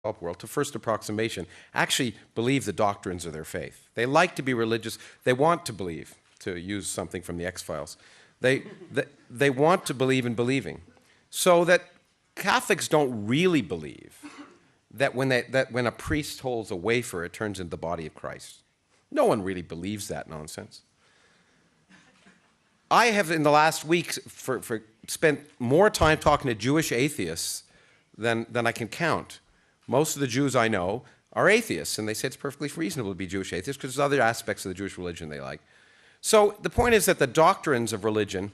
developed world, to first approximation, actually believe the doctrines of their faith. They like to be religious. They want to believe, to use something from the X-Files. They want to believe in believing. So that Catholics don't really believe that when a priest holds a wafer, it turns into the body of Christ. No one really believes that nonsense. I have, in the last week, spent more time talking to Jewish atheists than I can count. Most of the Jews I know are atheists, and they say it's perfectly reasonable to be Jewish atheists because there's other aspects of the Jewish religion they like. So the point is that the doctrines of religion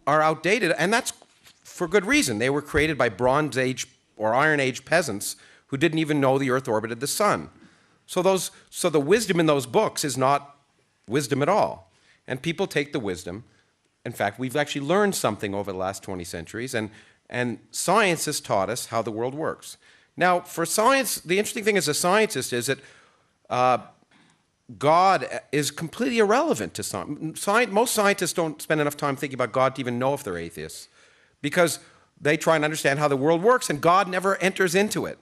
are outdated, and that's for good reason. They were created by Bronze Age or Iron Age peasants who didn't even know the Earth orbited the sun. So the wisdom in those books is not wisdom at all. And people take the wisdom. In fact, we've actually learned something over the last 20 centuries, and science has taught us how the world works. Now, for science, the interesting thing as a scientist is that God is completely irrelevant to science. Most scientists don't spend enough time thinking about God to even know if they're atheists, because they try and understand how the world works, and God never enters into it.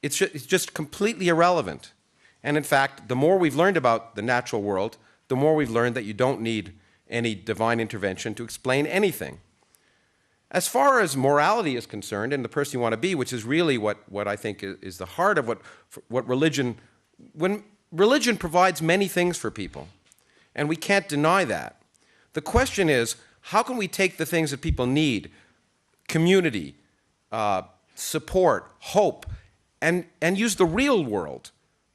It's just completely irrelevant. And in fact, the more we've learned about the natural world, the more we've learned that you don't need any divine intervention to explain anything. As far as morality is concerned, and the person you want to be, which is really what I think is the heart of what religion, when religion provides many things for people, and we can't deny that. The question is, how can we take the things that people need, community, support, hope, and use the real world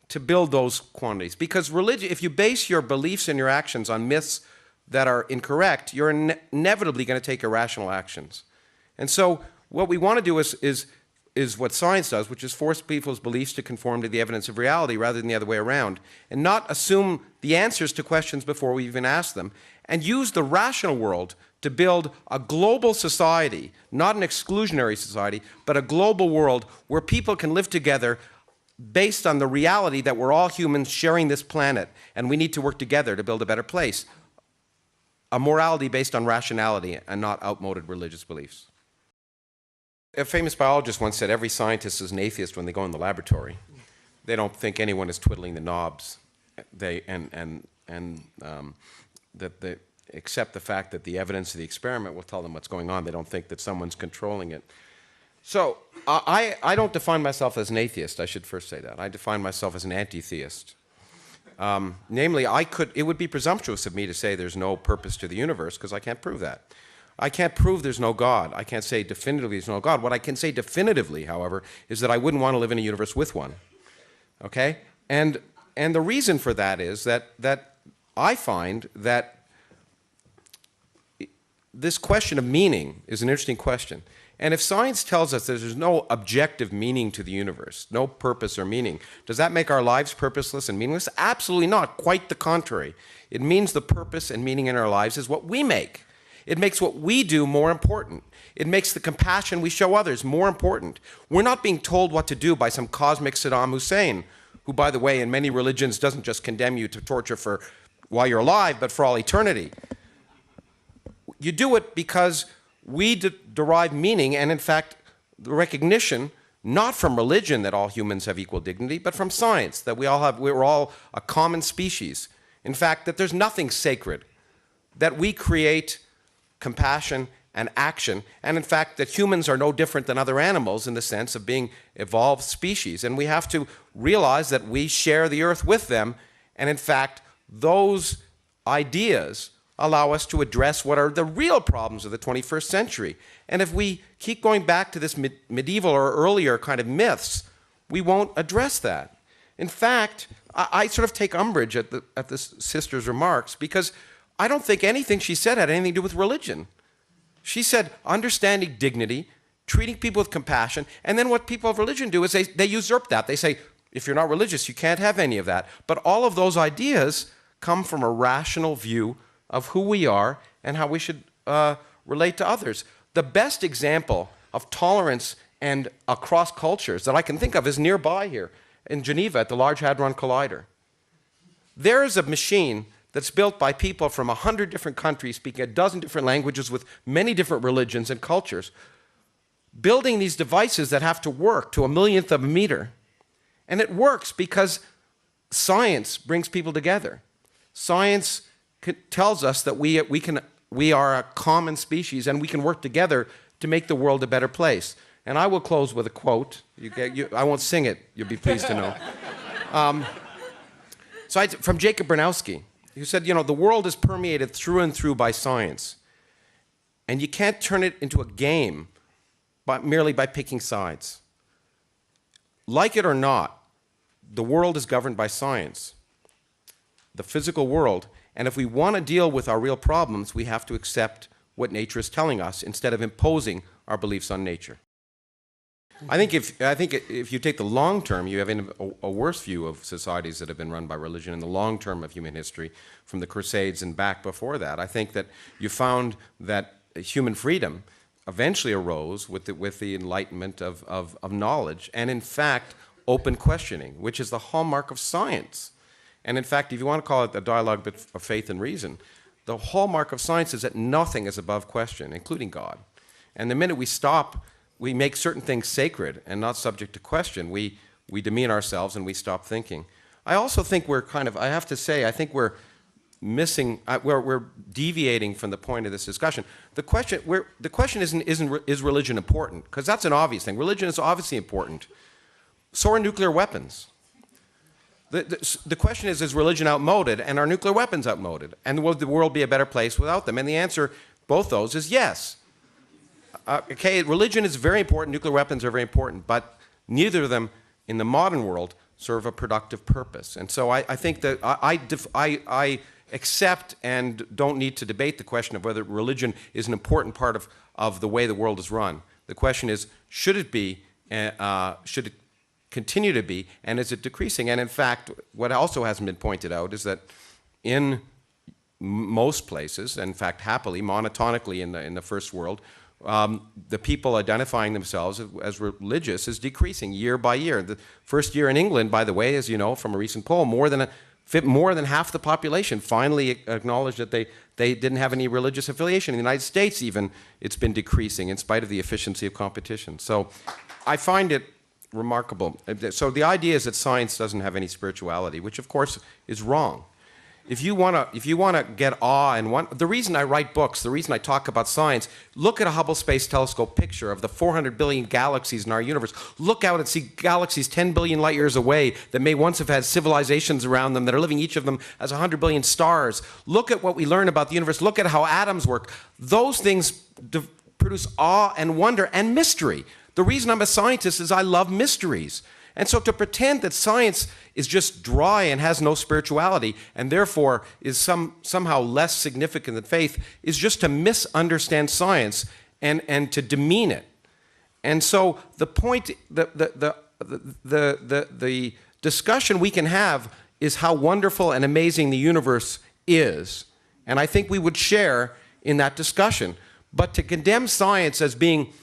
to build those quantities? Because religion, if you base your beliefs and your actions on myths that are incorrect, you're inevitably going to take irrational actions. And so what we want to do is what science does, which is force people's beliefs to conform to the evidence of reality rather than the other way around, and not assume the answers to questions before we even ask them, and use the rational world to build a global society, not an exclusionary society, but a global world where people can live together based on the reality that we're all humans sharing this planet, and we need to work together to build a better place. A morality based on rationality and not outmoded religious beliefs. A famous biologist once said every scientist is an atheist when they go in the laboratory. They don't think anyone is twiddling the knobs. They accept the fact that the evidence of the experiment will tell them what's going on. They don't think that someone's controlling it. So I don't define myself as an atheist. I should first say that. I define myself as an anti-theist. Namely, it would be presumptuous of me to say there's no purpose to the universe, because I can't prove that. I can't prove there's no God. I can't say definitively there's no God. What I can say definitively, however, is that I wouldn't want to live in a universe with one. Okay? And the reason for that is that I find that this question of meaning is an interesting question. And if science tells us that there's no objective meaning to the universe, no purpose or meaning, does that make our lives purposeless and meaningless? Absolutely not. Quite the contrary. It means the purpose and meaning in our lives is what we make. It makes what we do more important. It makes the compassion we show others more important. We're not being told what to do by some cosmic Saddam Hussein, who, by the way, in many religions doesn't just condemn you to torture for while you're alive, but for all eternity. You do it because we derive meaning and, in fact, the recognition, not from religion that all humans have equal dignity, but from science, that we're all a common species. In fact, that there's nothing sacred, that we create compassion and action, and in fact, that humans are no different than other animals in the sense of being evolved species. And we have to realize that we share the earth with them, and in fact, those ideas allow us to address what are the real problems of the 21st century. And if we keep going back to this medieval or earlier kind of myths, we won't address that. In fact, I sort of take umbrage at this sister's remarks, because I don't think anything she said had anything to do with religion. She said understanding dignity, treating people with compassion, and then what people of religion do is they usurp that. They say, if you're not religious, you can't have any of that. But all of those ideas come from a rational view of who we are and how we should relate to others. The best example of tolerance and across cultures that I can think of is nearby here in Geneva at the Large Hadron Collider. There is a machine that's built by people from 100 different countries, speaking a dozen different languages with many different religions and cultures, building these devices that have to work to a millionth of a meter And it works because science brings people together. Science tells us that we are a common species and we can work together to make the world a better place. And I will close with a quote. I won't sing it, you'll be pleased to know. From Jacob Bronowski, who said, the world is permeated through and through by science. And you can't turn it into a game merely by picking sides. Like it or not, the world is governed by science, the physical world. And if we want to deal with our real problems, we have to accept what nature is telling us instead of imposing our beliefs on nature. I think if you take the long term, you have a worse view of societies that have been run by religion in the long term of human history, from the Crusades and back before that. I think that you found that human freedom eventually arose with the enlightenment of knowledge, and in fact, open questioning, which is the hallmark of science. And in fact, if you want to call it a dialogue of faith and reason, the hallmark of science is that nothing is above question, including God. And the minute we make certain things sacred and not subject to question, we demean ourselves and we stop thinking. I also think I think we're missing, we're deviating from the point of this discussion. The question isn't is religion important? Because that's an obvious thing. Religion is obviously important. So are nuclear weapons. The question is religion outmoded, and are nuclear weapons outmoded? And will the world be a better place without them? And the answer, both those, is yes. Religion is very important, nuclear weapons are very important, but neither of them in the modern world serve a productive purpose. And so I think that I accept and don't need to debate the question of whether religion is an important part of the way the world is run. The question is, should it be, should it continue to be, and is it decreasing? And in fact, what also hasn't been pointed out is that in most places, in fact happily, monotonically in the first world, the people identifying themselves as religious is decreasing year by year. The first year in England, by the way, as you know from a recent poll, more than half the population finally acknowledged that they didn't have any religious affiliation. In the United States even, it's been decreasing in spite of the efficiency of competition. So I find it remarkable. So the idea is that science doesn't have any spirituality, which of course is wrong. If you want to get awe and the reason I write books, the reason I talk about science, look at a Hubble Space Telescope picture of the 400 billion galaxies in our universe. Look out and see galaxies 10 billion light years away that may once have had civilizations around them that are living, each of them as 100 billion stars. Look at what we learn about the universe. Look at how atoms work. Those things produce awe and wonder and mystery. The reason I'm a scientist is I love mysteries. And so to pretend that science is just dry and has no spirituality and therefore is somehow less significant than faith is just to misunderstand science and to demean it. And so the point, the discussion we can have is how wonderful and amazing the universe is. And I think we would share in that discussion. But to condemn science as being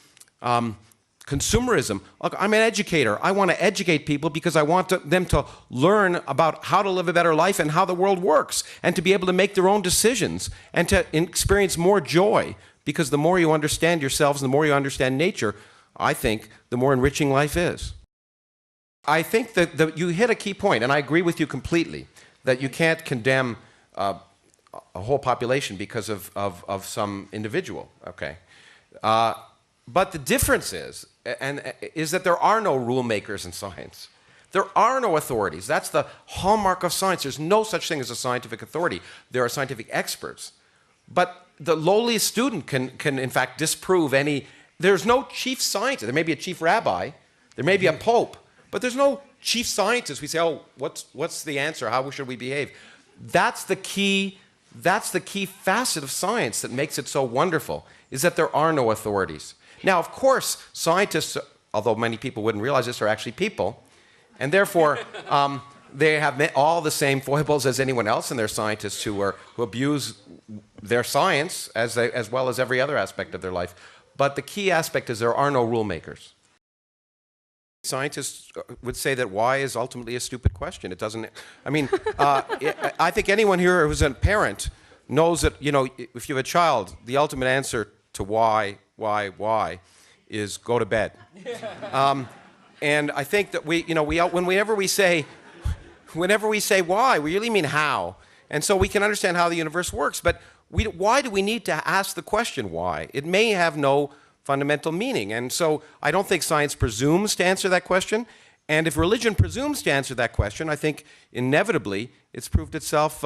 consumerism. Look, I'm an educator. I want to educate people because I want them to learn about how to live a better life and how the world works, and to be able to make their own decisions and to experience more joy, because the more you understand yourselves and the more you understand nature, I think, the more enriching life is. I think that you hit a key point, and I agree with you completely, that you can't condemn a whole population because of some individual, okay? But the difference is that there are no rule makers in science. There are no authorities. That's the hallmark of science. There's no such thing as a scientific authority. There are scientific experts. But the lowliest student can in fact disprove any. There's no chief scientist. There may be a chief rabbi. There may be a pope. But there's no chief scientist. We say, oh, what's the answer? How should we behave? That's the key facet of science that makes it so wonderful, is that there are no authorities. Now, of course, scientists, although many people wouldn't realize this, are actually people, and therefore they have all the same foibles as anyone else, and they're scientists who abuse their science as well as every other aspect of their life. But the key aspect is there are no rule makers. Scientists would say that why is ultimately a stupid question. It doesn't. I mean, I think anyone here who's a parent knows that, you know, if you have a child, the ultimate answer to why is go to bed. And I think that whenever we say why, we really mean how. And so we can understand how the universe works. But why do we need to ask the question why? It may have no fundamental meaning. And so I don't think science presumes to answer that question. And if religion presumes to answer that question, I think inevitably it's proved itself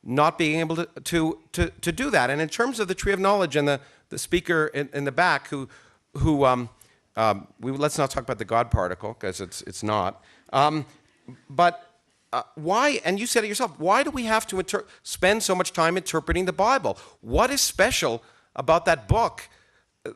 not being able to do that. And in terms of the tree of knowledge and the speaker in the back let's not talk about the God particle, because it's not. But why, and you said it yourself, why do we have to spend so much time interpreting the Bible? What is special about that book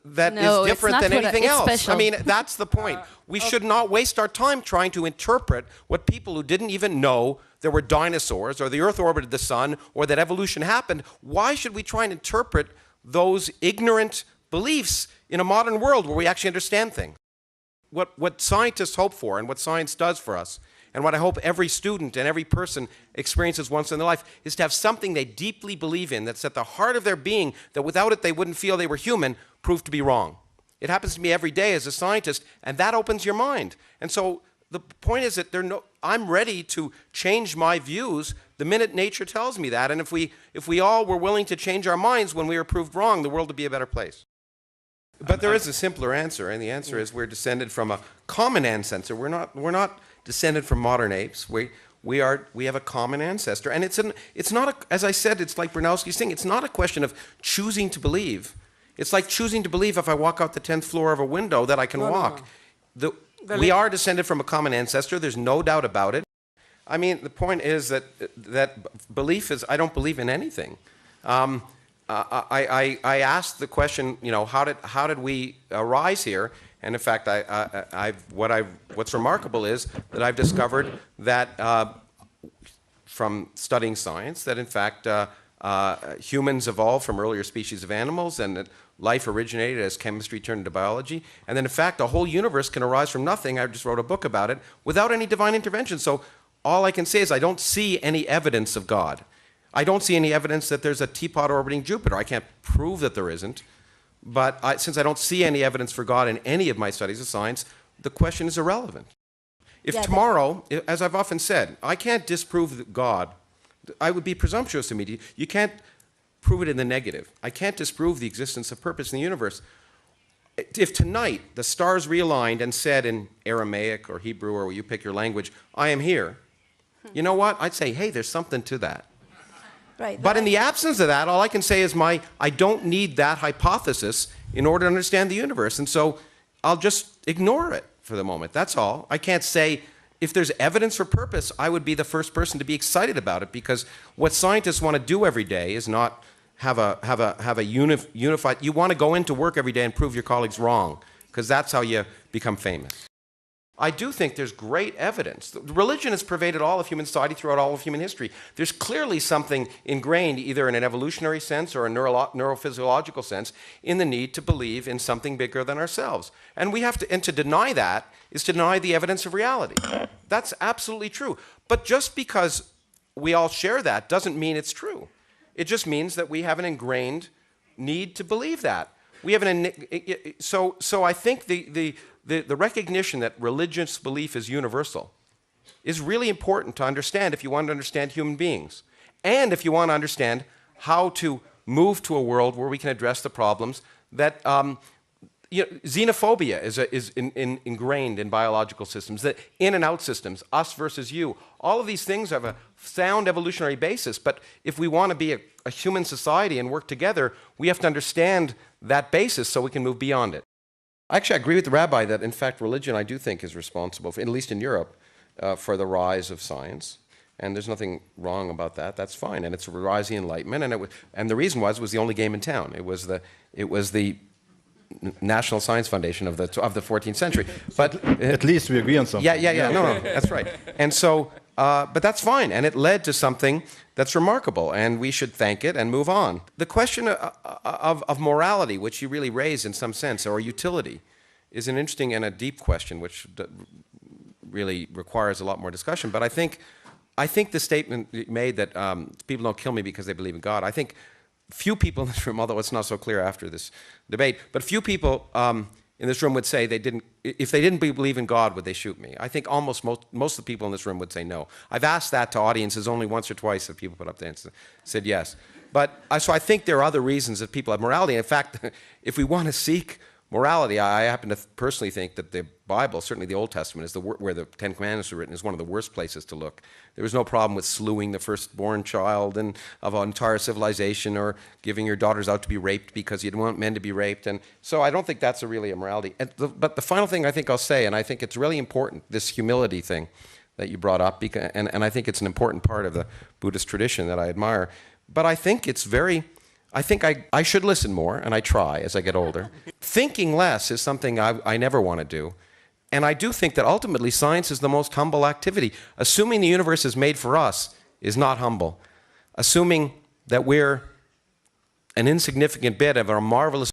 that is different than anything else? Special. I mean, that's the point. We should not waste our time trying to interpret what people who didn't even know there were dinosaurs, or the Earth orbited the sun, or that evolution happened. Why should we try and interpret those ignorant beliefs in a modern world where we actually understand things? What scientists hope for, and what science does for us, and what I hope every student and every person experiences once in their life, is to have something they deeply believe in that's at the heart of their being, that without it they wouldn't feel they were human, proved to be wrong. It happens to me every day as a scientist, and that opens your mind. And so the point is that I'm ready to change my views the minute nature tells me that. And if we all were willing to change our minds when we were proved wrong, the world would be a better place. But there is a simpler answer, and the answer is we're descended from a common ancestor. We're not descended from modern apes. We have a common ancestor, and it's not as I said, it's like Bernowski's thing. It's not a question of choosing to believe. It's like choosing to believe if I walk out the 10th floor of a window that I can walk. No. We are descended from a common ancestor. There's no doubt about it. I mean, the point is that belief is, I don't believe in anything. I asked the question, how did we arise here? And in fact, what's remarkable is that I've discovered that from studying science, that in fact humans evolved from earlier species of animals, and that life originated as chemistry turned into biology, and then in fact a whole universe can arise from nothing. I just wrote a book about it without any divine intervention. So all I can say is I don't see any evidence of God. I don't see any evidence that there's a teapot orbiting Jupiter. I can't prove that there isn't, but since I don't see any evidence for God in any of my studies of science, the question is irrelevant. If tomorrow, as I've often said, I can't disprove God, I would be presumptuous immediately. You can't prove it in the negative. I can't disprove the existence of purpose in the universe. If tonight the stars realigned and said in Aramaic or Hebrew, or you pick your language, I am here, you know what? I'd say, hey, there's something to that. Right. But in the absence of that, all I can say is I don't need that hypothesis in order to understand the universe. And so I'll just ignore it for the moment. That's all. I can't say, if there's evidence for purpose, I would be the first person to be excited about it, because what scientists want to do every day is not have a unified. You want to go into work every day and prove your colleagues wrong, because that's how you become famous. I do think there's great evidence. Religion has pervaded all of human society throughout all of human history. There's clearly something ingrained, either in an evolutionary sense or a neurophysiological sense, in the need to believe in something bigger than ourselves. And to deny that is to deny the evidence of reality. That's absolutely true. But just because we all share that doesn't mean it's true. It just means that we have an ingrained need to believe that. We have so I think the recognition that religious belief is universal is really important to understand if you want to understand human beings, and if you want to understand how to move to a world where we can address the problems that xenophobia is ingrained in biological systems, that in and out systems, us versus you, all of these things have a sound evolutionary basis. But if we want to be a human society and work together, we have to understand that basis so we can move beyond it. Actually, I agree with the rabbi that, in fact, religion, I do think, is responsible, at least in Europe, for the rise of science. And there's nothing wrong about that. That's fine. And it's a rise of the Enlightenment. And the reason was the only game in town. It was the National Science Foundation of the 14th century. But at least we agree on something. Yeah. No, that's right. And so, but that's fine. And it led to something that's remarkable, and we should thank it and move on. The question of morality, which you really raise in some sense, or utility, is an interesting and a deep question, which really requires a lot more discussion. But I think the statement made that people don't kill me because they believe in God, I think few people in this room, although it's not so clear after this debate, but few people in this room would say if they didn't believe in God, would they shoot me? I think almost most of the people in this room would say no. I've asked that to audiences only once or twice that people put up their hands and said yes. So I think there are other reasons that people have morality. In fact, if we want to seek morality, I happen to personally think that the Bible, certainly the Old Testament, is where the Ten Commandments are written, is one of the worst places to look. There was no problem with slewing the firstborn child of an entire civilization, or giving your daughters out to be raped because you didn't want men to be raped. And so I don't think that's really a morality. But the final thing I think I'll say, and I think it's really important, this humility thing that you brought up, and I think it's an important part of the Buddhist tradition that I admire. But I think it's I think I should listen more, and I try as I get older. Thinking less is something I never want to do. And I do think that ultimately science is the most humble activity. Assuming the universe is made for us is not humble. Assuming that we're an insignificant bit of our marvelous